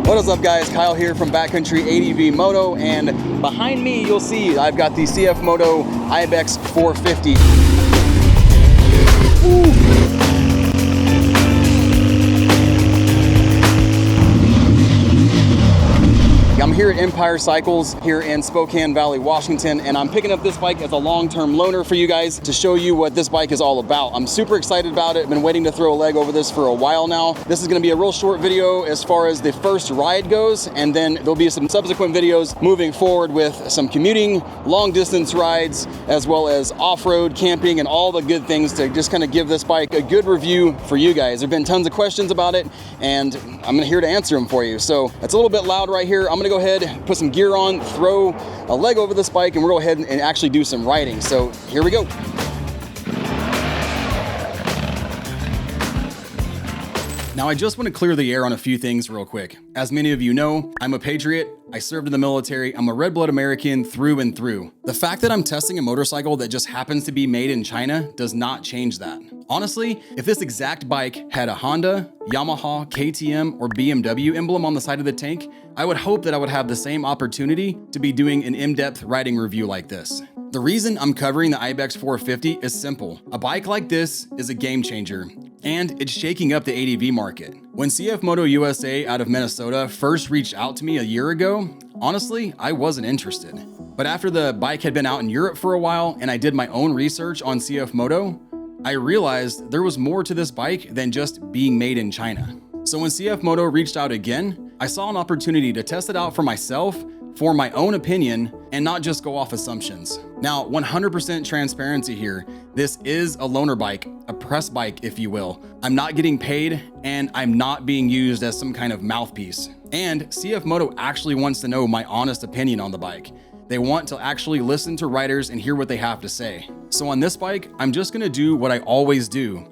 What is up, guys? Kyle here from Backcountry ADV Moto, and behind me you'll see I've got the CF Moto Ibex 450. Ooh. I'm here at Empire Cycles here in Spokane Valley, Washington, and I'm picking up this bike as a long-term loaner for you guys to show you what this bike is all about. I'm super excited about it. I've been waiting to throw a leg over this for a while now. This is gonna be a real short video as far as the first ride goes, and then there'll be some subsequent videos moving forward with some commuting, long distance rides, as well as off-road camping and all the good things to just kind of give this bike a good review for you guys. There've been tons of questions about it, and I'm here to answer them for you. So it's a little bit loud right here. I'm gonna go ahead, put some gear on, throw a leg over this bike, and we'll go ahead and actually do some riding. So here we go. Now, I just want to clear the air on a few things real quick. As many of you know, I'm a patriot. I served in the military. I'm a red blood American through and through. The fact that I'm testing a motorcycle that just happens to be made in China does not change that. Honestly, if this exact bike had a Honda, Yamaha, KTM, or BMW emblem on the side of the tank, I would hope that I would have the same opportunity to be doing an in-depth riding review like this. The reason I'm covering the Ibex 450 is simple. A bike like this is a game changer, and it's shaking up the ADV market. When CF Moto USA out of Minnesota first reached out to me a year ago, honestly, I wasn't interested. But after the bike had been out in Europe for a while and I did my own research on CF Moto, I realized there was more to this bike than just being made in China. So when CF Moto reached out again, I saw an opportunity to test it out for myself, for my own opinion, and not just go off assumptions. Now, 100% transparency here. This is a loaner bike, a press bike, if you will. I'm not getting paid, and I'm not being used as some kind of mouthpiece. And CF Moto actually wants to know my honest opinion on the bike. They want to actually listen to riders and hear what they have to say. So on this bike, I'm just gonna do what I always do.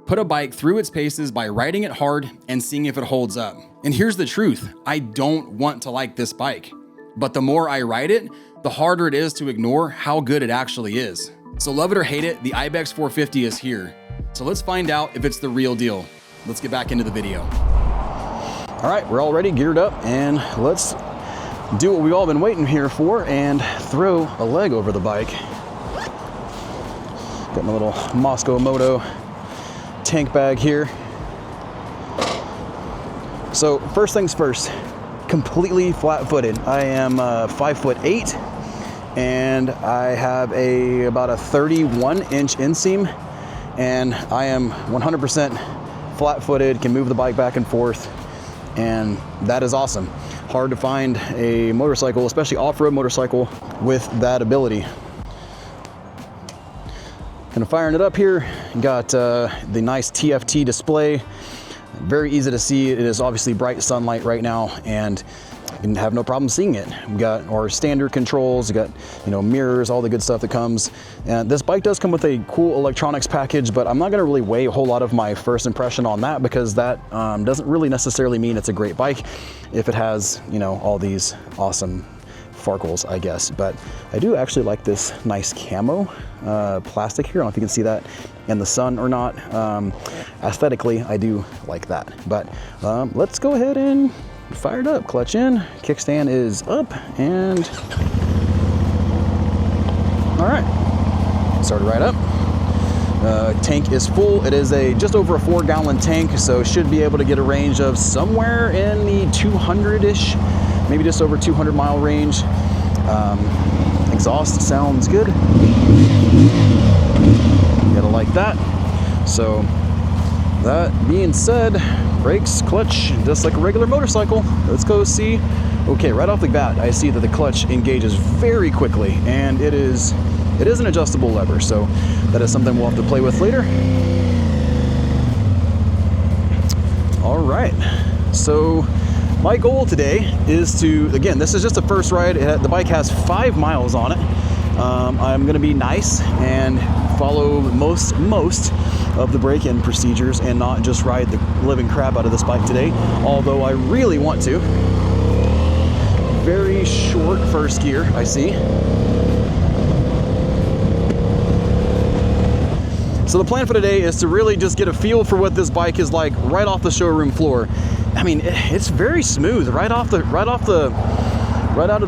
Put a bike through its paces by riding it hard and seeing if it holds up. And here's the truth, I don't want to like this bike. But the more I ride it, the harder it is to ignore how good it actually is. So love it or hate it, the Ibex 450 is here. So let's find out if it's the real deal. Let's get back into the video. All right, we're already geared up, and let's do what we've all been waiting here for and throw a leg over the bike. Got my little Moscow Moto tank bag here. So first things first, completely flat-footed. I am 5'8", and I have about a 31-inch inseam, and I am 100% flat-footed, can move the bike back and forth, and that is awesome. Hard to find a motorcycle, especially off-road motorcycle, with that ability. Kind of firing it up here. Got the nice TFT display. Very easy to see. It is obviously bright sunlight right now, and you can have no problem seeing it. We've got our standard controls, we got, mirrors, all the good stuff that comes. And this bike does come with a cool electronics package, but I'm not gonna really weigh a whole lot of my first impression on that, because that doesn't really necessarily mean it's a great bike if it has, all these awesome farkles, I guess. But I do actually like this nice camo plastic here. I don't know if you can see that in the sun or not. Aesthetically, I do like that. But let's go ahead and fire it up. Clutch in, kickstand is up, and all right, started right up. Tank is full. It is just over a 4-gallon tank, so should be able to get a range of somewhere in the 200-ish, maybe just over 200-mile range. Exhaust sounds good. You gotta like that. So that being said, brakes, clutch, just like a regular motorcycle. Let's go see. Okay, right off the bat, I see that the clutch engages very quickly, and it is an adjustable lever, so that is something we'll have to play with later. All right, so my goal today is to, again, this is just a first ride. The bike has 5 miles on it. I'm gonna be nice and follow most of the break-in procedures and not just ride the living crap out of this bike today, although I really want to. Very short first gear, I see. So the plan for today is to really just get a feel for what this bike is like right off the showroom floor. I mean, it's very smooth right out of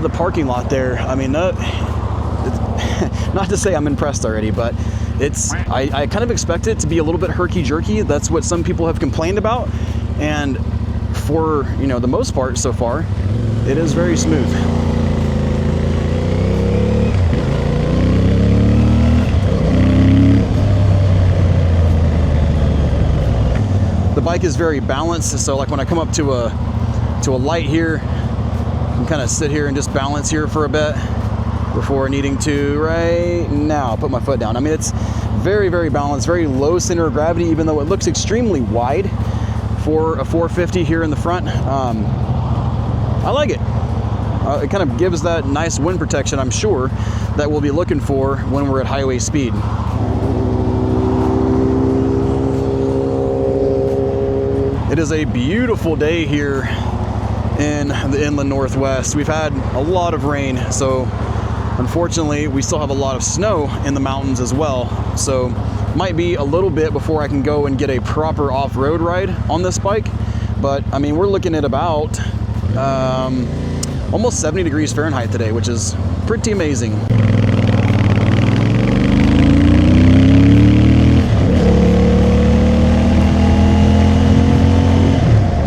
the parking lot there. I mean, not to say I'm impressed already, but I kind of expect it to be a little bit herky-jerky. That's what some people have complained about, and for, you know, the most part so far, it is very smooth. The bike is very balanced, so like when I come up to a light here, I can kind of sit here and just balance here for a bit before needing to right now put my foot down. I mean, it's very, very balanced, very low center of gravity, even though it looks extremely wide for a 450 here in the front. I like it. It kind of gives that nice wind protection, I'm sure, that we'll be looking for when we're at highway speed. It is a beautiful day here in the inland Northwest. We've had a lot of rain, so unfortunately we still have a lot of snow in the mountains as well. So might be a little bit before I can go and get a proper off-road ride on this bike. But I mean, we're looking at about almost 70 degrees Fahrenheit today, which is pretty amazing.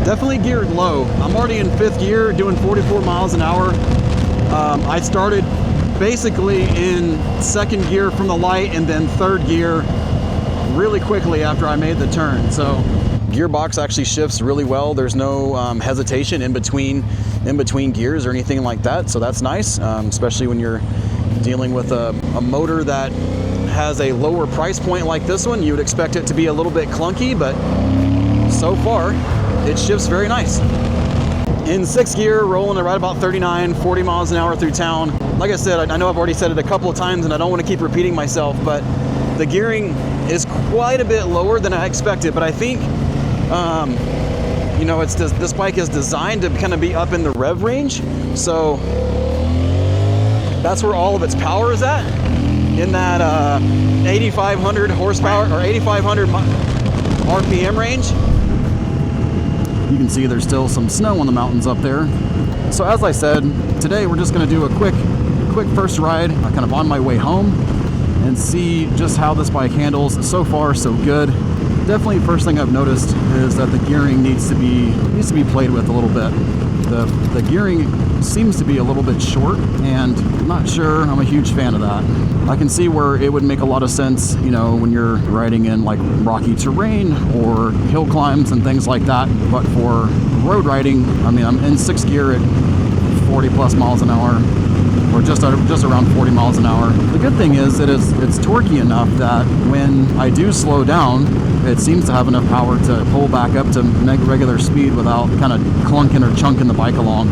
Definitely geared low. I'm already in 5th gear doing 44 miles an hour. I started basically in 2nd gear from the light and then 3rd gear really quickly after I made the turn. So gearbox actually shifts really well. There's no hesitation in between gears or anything like that. So that's nice, especially when you're dealing with a motor that has a lower price point like this one. You would expect it to be a little bit clunky, but so far it shifts very nice. In 6th gear, rolling at right about 39, 40 miles an hour through town. Like I said, I know I've already said it a couple of times and I don't want to keep repeating myself, but the gearing is quite a bit lower than I expected. But I think, you know, this bike is designed to kind of be up in the rev range. So that's where all of its power is at, in that 8,500 horsepower or 8,500 RPM range. You can see there's still some snow on the mountains up there. So as I said, today we're just going to do a quick first ride, kind of on my way home, and see just how this bike handles. So far, so good. Definitely, first thing I've noticed is that the gearing needs to be played with a little bit. The gearing seems to be a little bit short, and I'm not sure I'm a huge fan of that. I can see where it would make a lot of sense, you know, when you're riding in like rocky terrain or hill climbs and things like that. But for road riding, I mean, I'm in 6th gear at 40 plus miles an hour, or just around 40 miles an hour. The good thing is it's torquey enough that when I do slow down, it seems to have enough power to pull back up to regular speed without kind of clunking or chunking the bike along.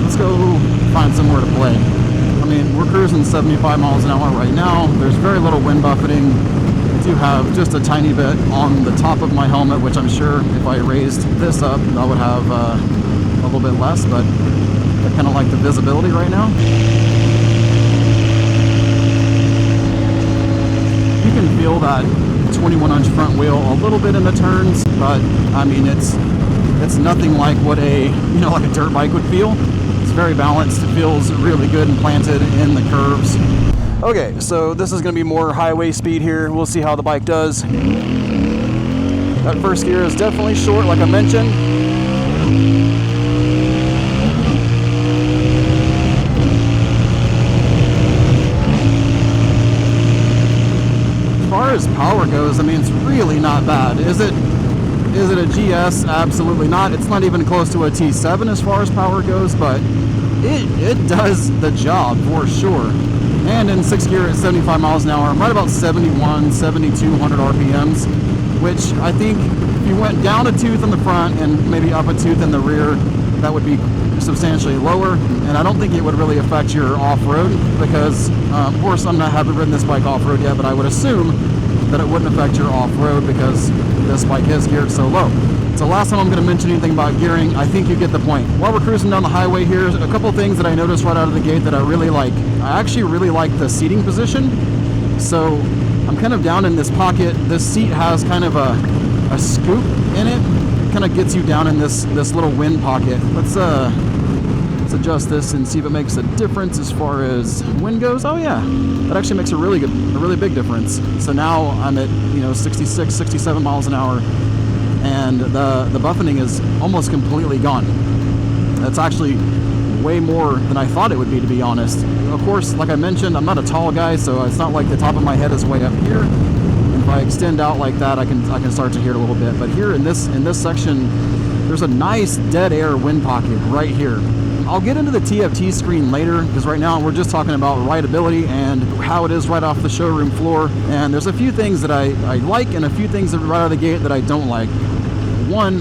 Let's go find somewhere to play. I mean, we're cruising 75 miles an hour right now. There's very little wind buffeting. I do have just a tiny bit on the top of my helmet, which I'm sure if I raised this up, I would have a little bit less, but I kind of like the visibility right now. You can feel that 21-inch front wheel a little bit in the turns, but I mean, it's nothing like what like a dirt bike would feel. It's very balanced. It feels really good and planted in the curves. Okay, so this is going to be more highway speed here. We'll see how the bike does. That first gear is definitely short, like I mentioned. As far as power goes, I mean, it's really not bad. Is it a GS? Absolutely not. It's not even close to a T7 as far as power goes, but it does the job for sure. And in 6th gear at 75 miles an hour, I'm right about 71, 7,200 RPMs, which I think if you went down a tooth in the front and maybe up a tooth in the rear, that would be substantially lower. And I don't think it would really affect your off-road because, of course, haven't ridden this bike off-road yet, but I would assume that it wouldn't affect your off-road because this bike is geared so low. So last time I'm going to mention anything about gearing, I think you get the point. While we're cruising down the highway here, a couple of things that I noticed right out of the gate that I really like. I actually really like the seating position. So I'm kind of down in this pocket. This seat has kind of a scoop in it, kind of gets you down in this little wind pocket. Let's adjust this and see if it makes a difference as far as wind goes. Oh yeah, that actually makes a really big difference. So now I'm at 66, 67 miles an hour, and the buffeting is almost completely gone. That's actually way more than I thought it would be, to be honest. Of course, like I mentioned, I'm not a tall guy, so it's not like the top of my head is way up here. And if I extend out like that, I can start to hear it a little bit. But here in this section, there's a nice dead air wind pocket right here. I'll get into the TFT screen later, because right now we're just talking about rideability and how it is right off the showroom floor. And there's a few things that I like and a few things that right out of the gate that I don't like. One,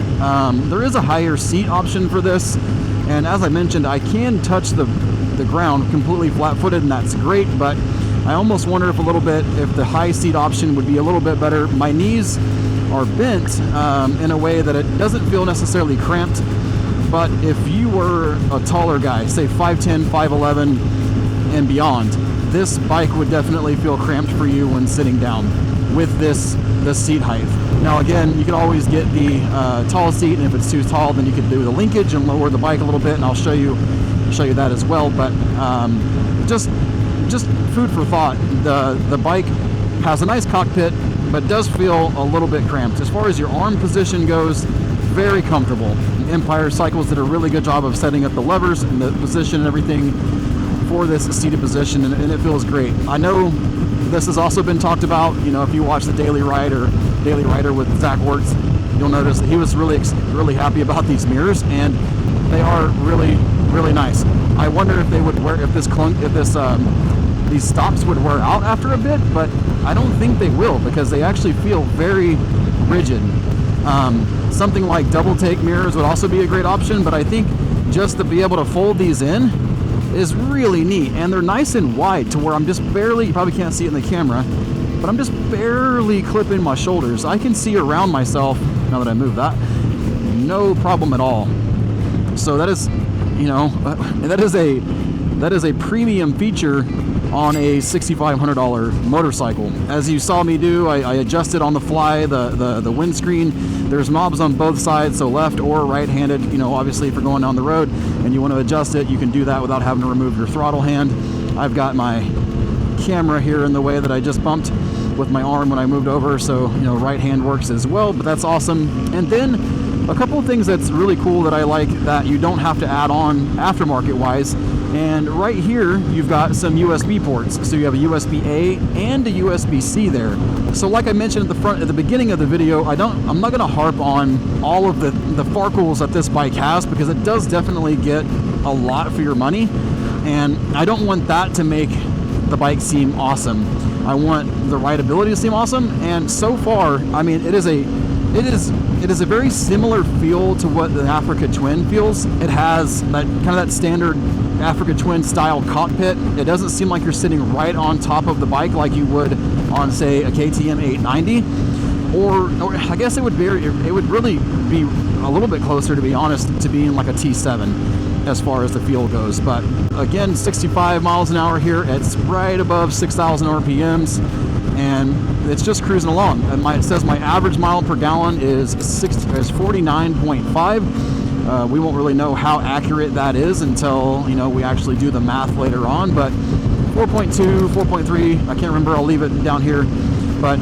there is a higher seat option for this. And as I mentioned, I can touch the ground completely flat-footed, and that's great, but I almost wonder if the high seat option would be a little bit better. My knees are bent in a way that it doesn't feel necessarily cramped. But if you were a taller guy, say 5'10", 5'11", and beyond, this bike would definitely feel cramped for you when sitting down with this seat height. Now again, you could always get the tall seat, and if it's too tall, then you could do the linkage and lower the bike a little bit, and I'll show you that as well. But just food for thought. The bike has a nice cockpit, but does feel a little bit cramped. As far as your arm position goes, very comfortable. Empire Cycles did a really good job of setting up the levers and the position and everything for this seated position, and it feels great. I know this has also been talked about. If you watch the Daily Rider with Zach Wertz, you'll notice that he was really happy about these mirrors, and they are really nice. I wonder if they would these stops would wear out after a bit, but I don't think they will, because they actually feel very rigid. Something like double take mirrors would also be a great option, but I think just to be able to fold these in is really neat, and they're nice and wide to where I'm just barely, you probably can't see it in the camera, but I'm just barely clipping my shoulders. I can see around myself now that I move that, no problem at all. So that is, that is a premium feature on a $6,500 motorcycle. As you saw me do, I adjusted on the fly the windscreen. There's knobs on both sides, so left or right-handed. Obviously if you're going down the road and you want to adjust it, you can do that without having to remove your throttle hand. I've got my camera here in the way that I just bumped with my arm when I moved over, so right hand works as well, but that's awesome. And then a couple of things that's really cool that I like that you don't have to add on aftermarket wise. And right here, you've got some USB ports. So you have a USB-A and a USB-C there. So like I mentioned at the beginning of the video, I'm not gonna harp on all of the farkles that this bike has, because it does definitely get a lot for your money. And I don't want that to make the bike seem awesome. I want the rideability to seem awesome. And so far, I mean, it is a very similar feel to what the Africa Twin feels. It has that standard Africa Twin style cockpit. It doesn't seem like you're sitting right on top of the bike like you would on, say, a KTM 890, or I guess it would really be a little bit closer, to be honest, to being like a T7 as far as the feel goes. But again, 65 miles an hour here. It's right above 6,000 RPMs, and it's just cruising along. And it says my average mile per gallon is 49.5. We won't really know how accurate that is until we actually do the math later on. But 4.2, 4.3, I can't remember. I'll leave it down here. But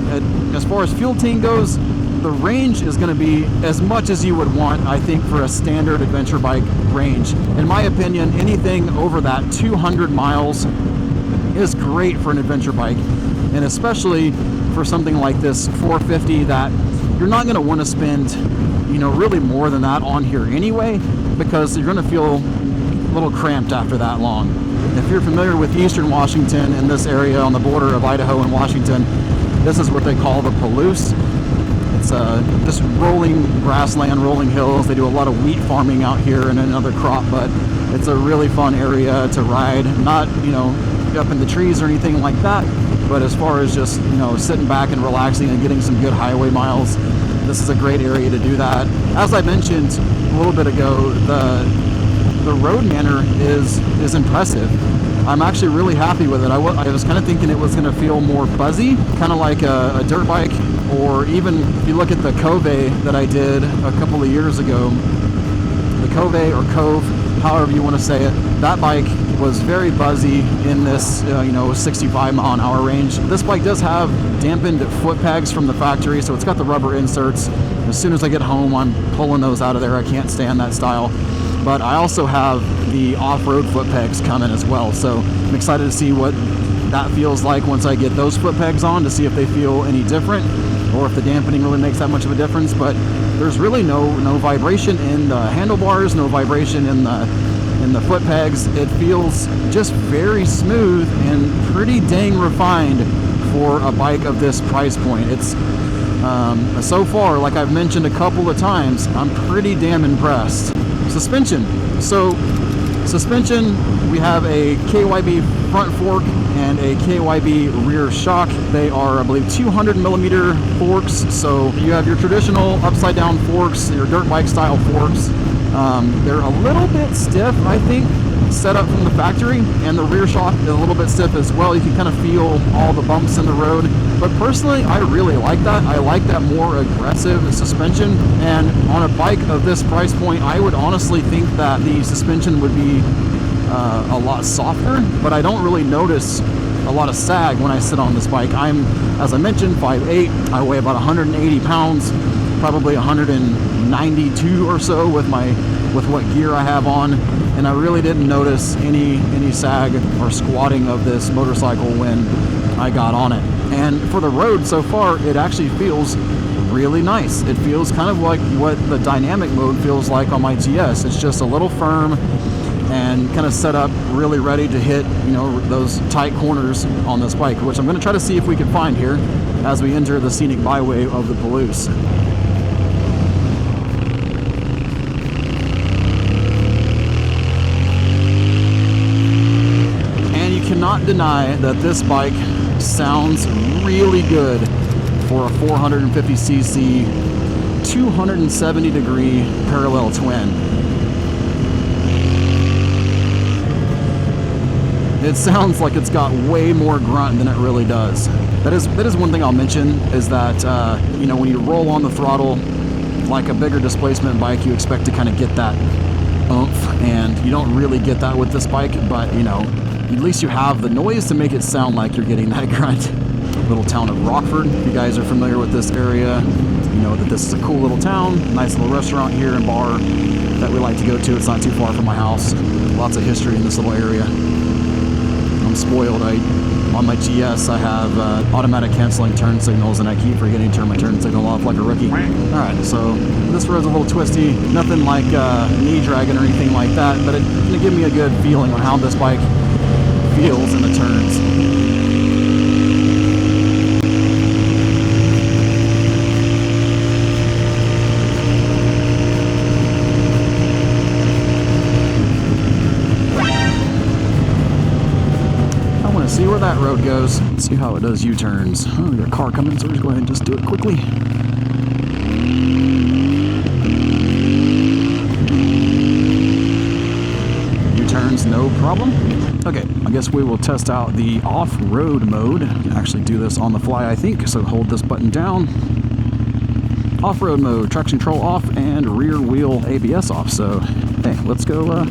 as far as fuel tank goes, the range is going to be as much as you would want, I think, for a standard adventure bike range. In my opinion, anything over that 200 miles is great for an adventure bike, and especially for something like this 450 that you're not going to want to spend really more than that on here anyway, because you're going to feel a little cramped after that long. If you're familiar with Eastern Washington, in this area on the border of Idaho and Washington, this is what they call the Palouse. It's just rolling grassland, rolling hills. They do a lot of wheat farming out here and another crop, but it's a really fun area to ride. Not, up in the trees or anything like that, but as far as just, sitting back and relaxing and getting some good highway miles, this is a great area to do that. As I mentioned a little bit ago, the road manner is impressive. I'm actually really happy with it. I was kind of thinking it was going to feel more buzzy, kind of like a dirt bike or even if you look at the Cove that I did a couple of years ago, the Cove or Cove, however you want to say it, that bike was very buzzy in this 65 mile an hour range. This bike does have dampened foot pegs from the factory, so it's got the rubber inserts. As soon as I get home, I'm pulling those out of there. I can't stand that style. But I also have the off-road foot pegs coming as well, so I'm excited to see what that feels like once I get those foot pegs on, to see if they feel any different or if the dampening really makes that much of a difference. But there's really no vibration in the handlebars, no vibration in the foot pegs. It feels just very smooth and pretty dang refined for a bike of this price point. It's so far, like I've mentioned a couple of times, I'm pretty damn impressed. Suspension. So suspension, we have a KYB front fork and a KYB rear shock. They are, I believe, 200 millimeter forks. So you have your traditional upside down forks, your dirt bike style forks. They're a little bit stiff, I think, set up from the factory, and the rear shock is a little bit stiff as well. You can kind of feel all the bumps in the road. But personally, I really like that. I like that more aggressive suspension. And on a bike of this price point, I would honestly think that the suspension would be a lot softer, but I don't really notice a lot of sag when I sit on this bike. I'm, as I mentioned, 5'8". I weigh about 180 pounds, probably 192 or so with what gear I have on, and I really didn't notice any sag or squatting of this motorcycle when I got on it. And for the road so far, it actually feels really nice. It feels kind of like what the dynamic mode feels like on my GS. It's just a little firm and kind of set up really ready to hit, those tight corners on this bike, which I'm going to try to see if we can find here as we enter the scenic byway of the Palouse. And you cannot deny that this bike sounds really good for a 450cc 270 degree parallel twin. It sounds like it's got way more grunt than it really does. That is one thing I'll mention, is that when you roll on the throttle like a bigger displacement bike, you expect to kind of get that oomph, and you don't really get that with this bike, but at least you have the noise to make it sound like you're getting that grunt. Little town of Rockford. If you guys are familiar with this area, you know that this is a cool little town. Nice little restaurant here and bar that we like to go to. It's not too far from my house. Lots of history in this little area. I'm spoiled. On my GS, I have automatic canceling turn signals, and I keep forgetting to turn my turn signal off like a rookie. Alright, so this road's a little twisty. Nothing like knee dragging or anything like that, but it's going to give me a good feeling on how this bike feels in the turns. See where that road goes. Let's see how it does U-turns. Oh, we got a car coming, so we're just going to go ahead and just do it quickly. U-turns, no problem. Okay, I guess we will test out the off-road mode. You can actually do this on the fly, I think, so hold this button down. Off-road mode, traction control off, and rear wheel ABS off. So, hey, let's go.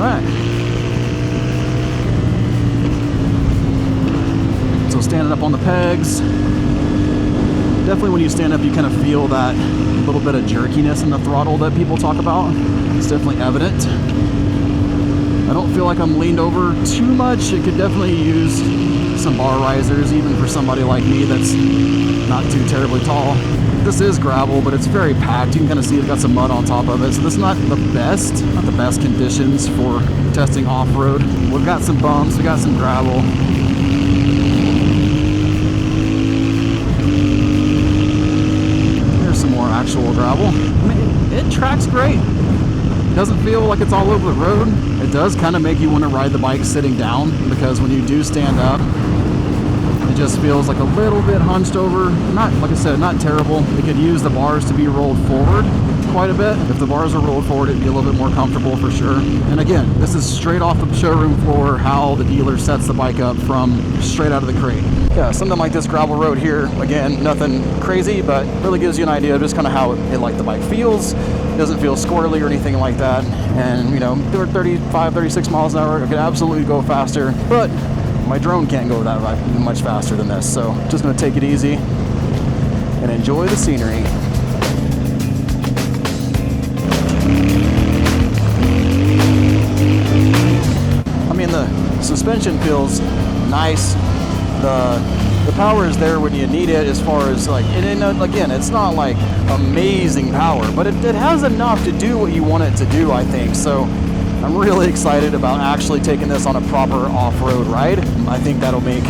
Alright. So standing up on the pegs. Definitely when you stand up, you kind of feel that little bit of jerkiness in the throttle that people talk about. It's definitely evident. I don't feel like I'm leaned over too much. It could definitely use some bar risers, even for somebody like me that's not too terribly tall. This is gravel, but it's very packed. You can kind of see it's got some mud on top of it. So this is not the best conditions for testing off-road. We've got some bumps, we got some gravel. There's some more actual gravel. I mean, it tracks great. It doesn't feel like it's all over the road. It does kind of make you want to ride the bike sitting down, because when you do stand up, it just feels like a little bit hunched over. Not, like I said, not terrible. It could use the bars to be rolled forward, quite a bit. If the bars are rolled forward, it'd be a little bit more comfortable for sure. And again, this is straight off the showroom floor, how the dealer sets the bike up from straight out of the crate. Yeah, something like this gravel road here, again, nothing crazy, but really gives you an idea of just kind of how like the bike feels. It doesn't feel squirrely or anything like that. And you know, 35, 36 miles an hour, it could absolutely go faster, but my drone can't go that much faster than this. So just gonna take it easy and enjoy the scenery. I mean, the suspension feels nice. The power is there when you need it, as far as like, and again, it's not like amazing power, but it has enough to do what you want it to do, I think. So I'm really excited about actually taking this on a proper off-road ride. I think that'll make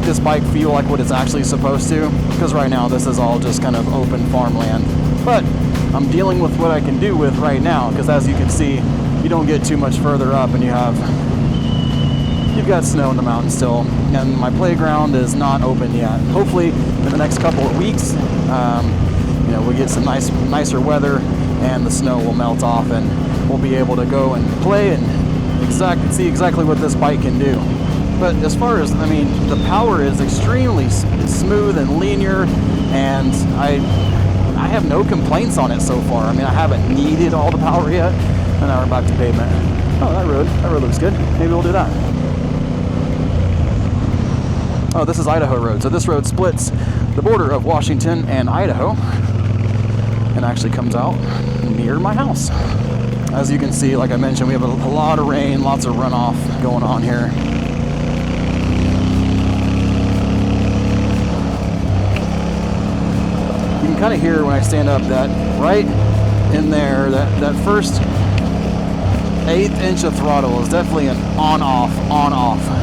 this bike feel like what it's actually supposed to, because right now this is all just kind of open farmland. But I'm dealing with what I can do with right now, because as you can see, you don't get too much further up and you've got snow in the mountains still, and my playground is not open yet. Hopefully in the next couple of weeks, you know, we get some nicer weather and the snow will melt off and we'll be able to go and play and see exactly what this bike can do. But as far as, I mean, the power is extremely smooth and linear, and I have no complaints on it so far. I mean, I haven't needed all the power yet. And now we're back to pavement. Oh, that road looks good. Maybe we'll do that. Oh, this is Idaho Road. So this road splits the border of Washington and Idaho and actually comes out near my house. As you can see, like I mentioned, we have a lot of rain, lots of runoff going on here. You can kind of hear when I stand up that right in there, that first 1/8 inch of throttle is definitely an on-off.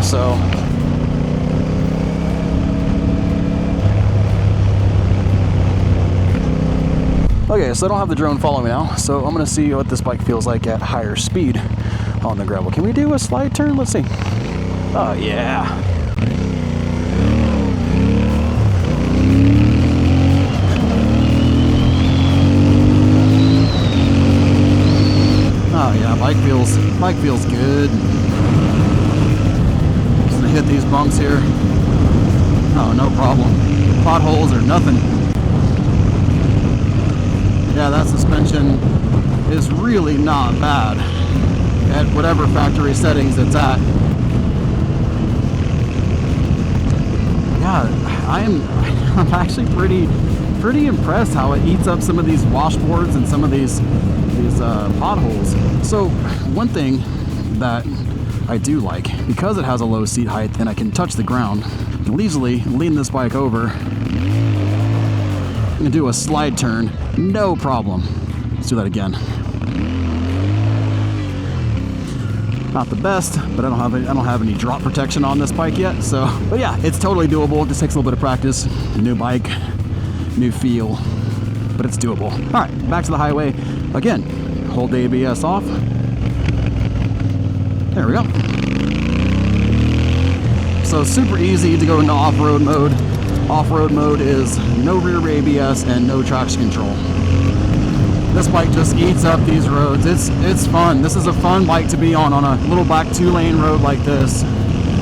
So okay, so I don't have the drone following me now, so I'm gonna see what this bike feels like at higher speed on the gravel. Can we do a slide turn? Let's see. Oh yeah. Oh yeah, bike feels good. Just gonna hit these bumps here. Oh, no problem. Potholes or nothing. Yeah, that suspension is really not bad at whatever factory settings it's at. Yeah, I'm actually pretty impressed how it eats up some of these washboards and some of these potholes. So one thing that I do like, because it has a low seat height and I can touch the ground, I'll easily lean this bike over and do a slide turn, no problem. Let's do that again. Not the best, but I don't have any drop protection on this bike yet. So, but yeah, it's totally doable. It just takes a little bit of practice. New bike, new feel, but it's doable. All right, back to the highway again. Hold the ABS off. There we go. So super easy to go into off-road mode. Off-road mode is no rear ABS and no traction control. This bike just eats up these roads. It's fun. This is a fun bike to be on a little back 2-lane road like this.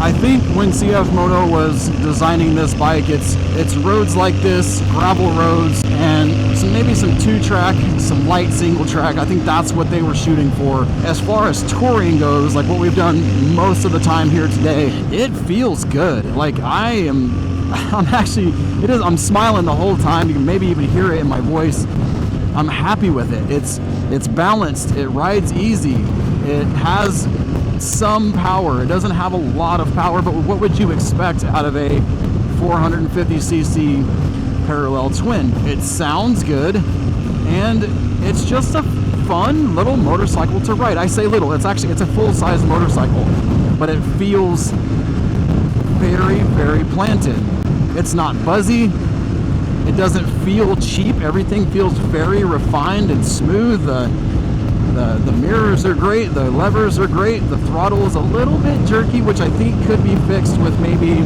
I think when CF Moto was designing this bike, it's roads like this, gravel roads, and maybe some 2-track, some light single track. I think that's what they were shooting for. As far as touring goes, like what we've done most of the time here today, it feels good. Like I'm smiling the whole time. You can maybe even hear it in my voice. I'm happy with it. It's balanced. It rides easy. It has some power. It doesn't have a lot of power, but what would you expect out of a 450cc parallel twin? It sounds good, and it's just a fun little motorcycle to ride. I say little. It's a full-size motorcycle, but it feels very, very planted. It's not buzzy. It doesn't feel cheap. Everything feels very refined and smooth. The mirrors are great. The levers are great. The throttle is a little bit jerky, which I think could be fixed with maybe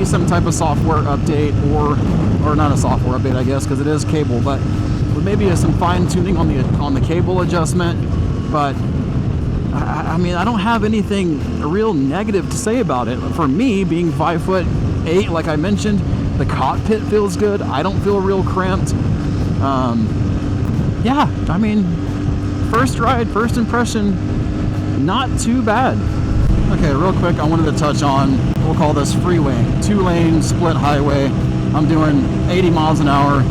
some type of software update, or not a software update, I guess, because it is cable. But maybe some fine tuning on the cable adjustment, but I mean, I don't have anything real negative to say about it. For me, being 5'8", like I mentioned, the cockpit feels good. I don't feel real cramped. Yeah, I mean, first ride, first impression, not too bad. Okay, real quick, I wanted to touch on, we'll call this Freeway, 2-lane split highway. I'm doing 80 miles an hour,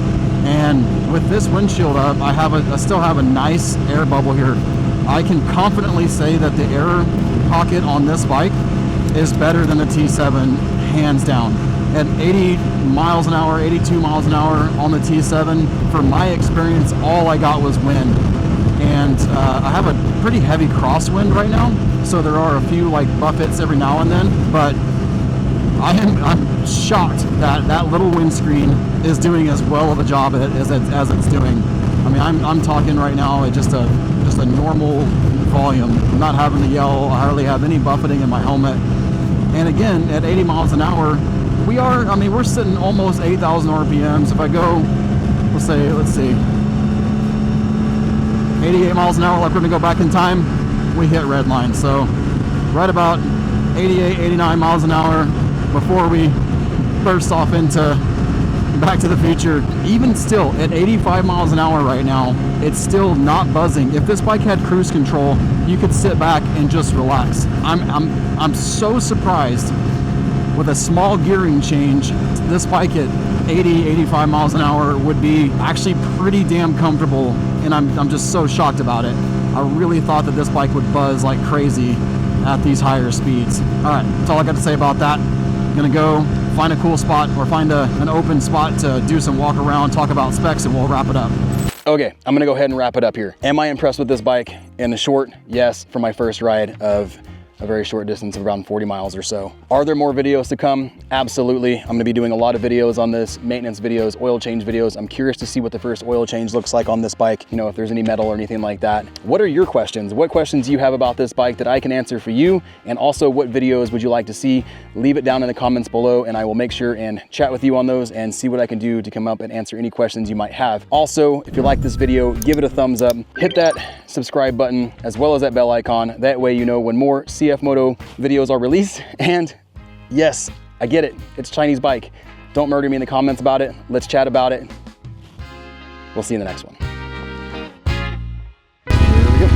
and with this windshield up, I still have a nice air bubble here. I can confidently say that the air pocket on this bike is better than the T7, hands down. At 80 miles an hour, 82 miles an hour on the T7, for my experience, all I got was wind. And I have a pretty heavy crosswind right now, so there are a few like buffets every now and then, but I'm shocked that that little windscreen is doing as well of a job as it's doing. I mean, I'm talking right now at just a normal volume. I'm not having to yell. I hardly have any buffeting in my helmet. And again, at 80 miles an hour, we're sitting almost 8,000 RPMs. If I go, let's see, 88 miles an hour, like we're gonna go back in time, we hit red line. So right about 88, 89 miles an hour before we burst off into Back to the Future. Even still, at 85 miles an hour right now, it's still not buzzing. If this bike had cruise control, you could sit back and just relax. I'm so surprised. With a small gearing change, this bike at 80, 85 miles an hour would be actually pretty damn comfortable, and I'm just so shocked about it. I really thought that this bike would buzz like crazy at these higher speeds. All right, that's all I got to say about that. I'm gonna go find a cool spot or find an open spot to do some walk around, talk about specs, and we'll wrap it up. Okay, I'm gonna go ahead and wrap it up here. Am I impressed with this bike? In the short, yes, for my first ride of a very short distance of around 40 miles or so. Are there more videos to come? Absolutely. I'm gonna be doing a lot of videos on this, maintenance videos, oil change videos. I'm curious to see what the first oil change looks like on this bike, you know, if there's any metal or anything like that. What are your questions? What questions do you have about this bike that I can answer for you? And also, what videos would you like to see? Leave it down in the comments below, and I will make sure and chat with you on those and see what I can do to come up and answer any questions you might have. Also, if you like this video, give it a thumbs up, hit that subscribe button, as well as that bell icon. That way you know when more CF Moto videos are released. And yes, I get it, it's a Chinese bike. Don't murder me in the comments about it. Let's chat about it. We'll see you in the next one. Here we go.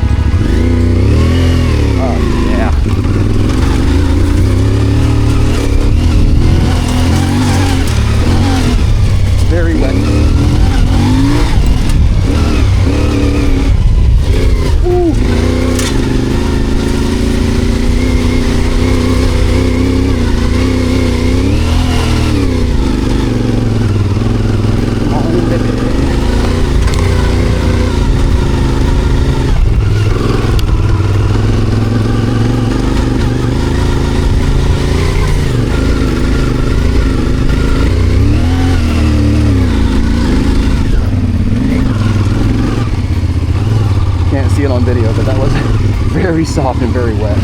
Oh yeah. Very wet. Can't see it on video, but that was very soft and very wet.